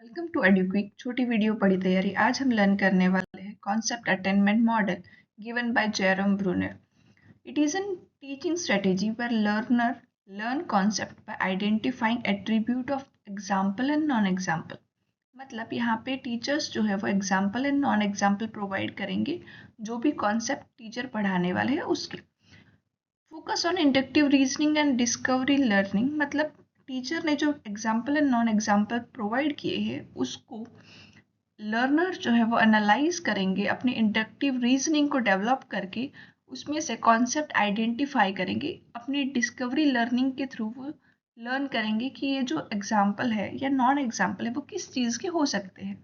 Welcome to एडुक्विक छोटी video बड़ी तैयारी। आज हम लर्न करने वाले हैं concept attainment model given by Jerome Bruner. It is an teaching strategy where learner learn concept by identifying attribute of example and non example। मतलब यहाँ पे टीचर्स जो है वो example and non example provide करेंगे जो भी कॉन्सेप्ट टीचर पढ़ाने वाले हैं उसके। Focus on inductive reasoning and discovery learning, मतलब टीचर ने जो example and non example provide किए हैं उसको लर्नर जो है वो एनालाइज करेंगे, अपनी इंडक्टिव रीजनिंग को डेवलप करके उसमें से कॉन्सेप्ट आइडेंटिफाई करेंगे। अपनी डिस्कवरी लर्निंग के थ्रू वो लर्न करेंगे कि ये जो एग्जाम्पल है या नॉन एग्जाम्पल है वो किस चीज़ के हो सकते हैं।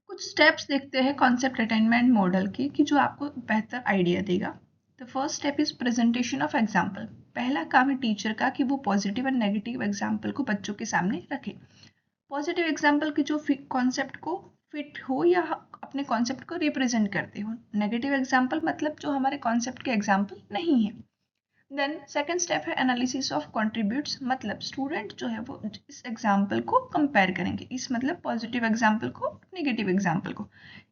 कुछ स्टेप्स देखते हैं कॉन्सेप्ट अटेनमेंट मॉडल के कि जो आपको बेहतर आइडिया देगा। The first step is presentation of example. पहला काम है टीचर का कि वो पॉजिटिव एंड नेगेटिव एग्जाम्पल को बच्चों के सामने रखे। पॉजिटिव एग्जाम्पल की जो कॉन्सेप्ट को फिट हो या अपने कॉन्सेप्ट को रिप्रेजेंट करते हो। नेगेटिव एग्जाम्पल मतलब जो हमारे कॉन्सेप्ट के एग्जाम्पल नहीं है। देन सेकेंड स्टेप है एनालिसिस ऑफ कॉन्ट्रीब्यूट्स, मतलब स्टूडेंट जो है वो इस एग्जाम्पल को कंपेयर करेंगे, इस मतलब पॉजिटिव एग्जाम्पल को नेगेटिव एग्जाम्पल को,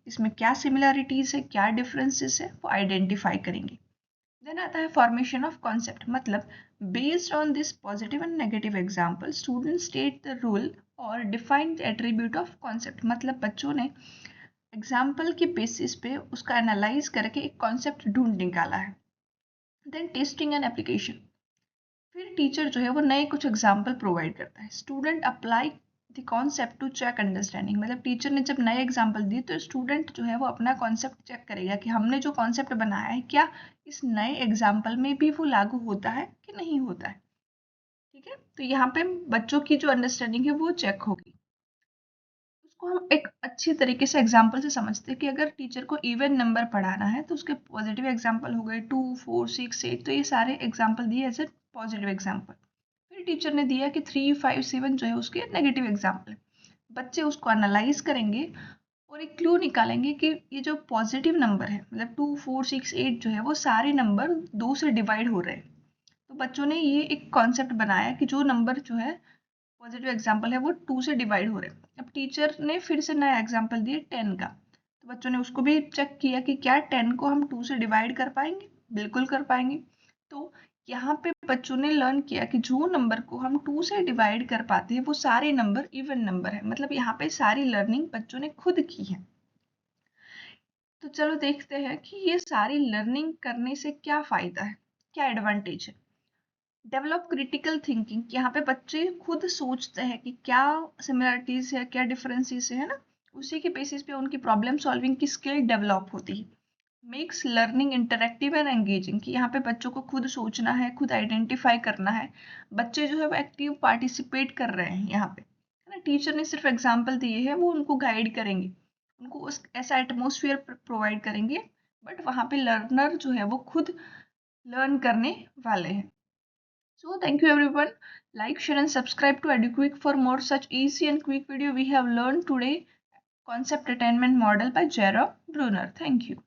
इसमें क्या सिमिलरिटीज है क्या डिफरेंसेस है वो आइडेंटिफाई करेंगे। देन आता है फॉर्मेशन ऑफ कॉन्सेप्ट, मतलब based on this positive and negative example student state the rule और define the attribute of concept, मतलब बच्चों ने एग्जाम्पल के बेसिस पे उसका एनालाइज करके एक कॉन्सेप्ट ढूंढ निकाला है। देन टेस्टिंग एंड एप्लीकेशन, फिर टीचर जो है वो नए कुछ एग्जाम्पल प्रोवाइड करता है। Student apply the concept to check understanding, मतलब टीचर ने जब नए एग्जाम्पल दिए तो स्टूडेंट जो है वो अपना कॉन्सेप्ट चेक करेगा कि हमने जो कॉन्सेप्ट बनाया है क्या इस नए एग्जाम्पल में भी वो लागू होता है कि नहीं होता है। ठीक है, तो यहाँ पे बच्चों की जो अंडरस्टैंडिंग है वो चेक होगी। उसको हम एक अच्छी तरीके से एग्जाम्पल से समझते हैं कि अगर टीचर को इवन नंबर पढ़ाना है तो उसके पॉजिटिव एग्जाम्पल हो गए 2, 4, 6, 8, तो ये सारे एग्जाम्पल दिए एज ए पॉजिटिव एग्जाम्पल। फिर टीचर ने दिया कि 3, 5, 7 जो है उसके नेगेटिव एग्जाम्पल। बच्चे उसको एनालाइज करेंगे और एक क्लू निकालेंगे कि ये जो पॉजिटिव नंबर है मतलब 2, 4, 6, 8 जो है वो सारे नंबर 2 से डिवाइड हो रहे हैं। तो बच्चों ने ये एक कॉन्सेप्ट बनाया कि जो नंबर जो है पॉजिटिव एग्जाम्पल है वो 2 से डिवाइड हो रहे हैं। अब टीचर ने फिर से नया एग्जाम्पल दिया 10 का, तो बच्चों ने उसको भी चेक किया कि क्या 10 को हम 2 से डिवाइड कर पाएंगे, बिल्कुल कर पाएंगे। तो यहाँ पे बच्चों ने लर्न किया कि जो नंबर को हम 2 से डिवाइड कर पाते हैं वो सारे नंबर इवन नंबर है, मतलब यहाँ पे सारी लर्निंग बच्चों ने खुद की है। तो चलो देखते हैं कि ये सारी लर्निंग करने से क्या फायदा है, क्या एडवांटेज है। डेवलप क्रिटिकल थिंकिंग, यहाँ पे बच्चे खुद सोचते हैं कि क्या सिमिलरिटीज है क्या डिफरेंसेस है ना, उसी के बेसिस पे उनकी प्रॉब्लम सॉल्विंग की स्किल डेवलप होती है। Makes learning interactive and engaging, कि यहाँ पे बच्चों को खुद सोचना है खुद आइडेंटिफाई करना है, बच्चे जो है वो एक्टिव पार्टिसिपेट कर रहे हैं यहाँ पे, है ना। टीचर ने सिर्फ एग्जाम्पल दिए हैं, वो उनको गाइड करेंगे, उनको उस ऐसा एटमोसफियर प्रोवाइड करेंगे, बट वहाँ पे लर्नर जो है वो खुद लर्न करने वाले हैं। So thank you everyone. Like, share and subscribe to EduQuick for more such easy and quick video we have learned today. Concept Attainment Model by Jerome Bruner. Thank you.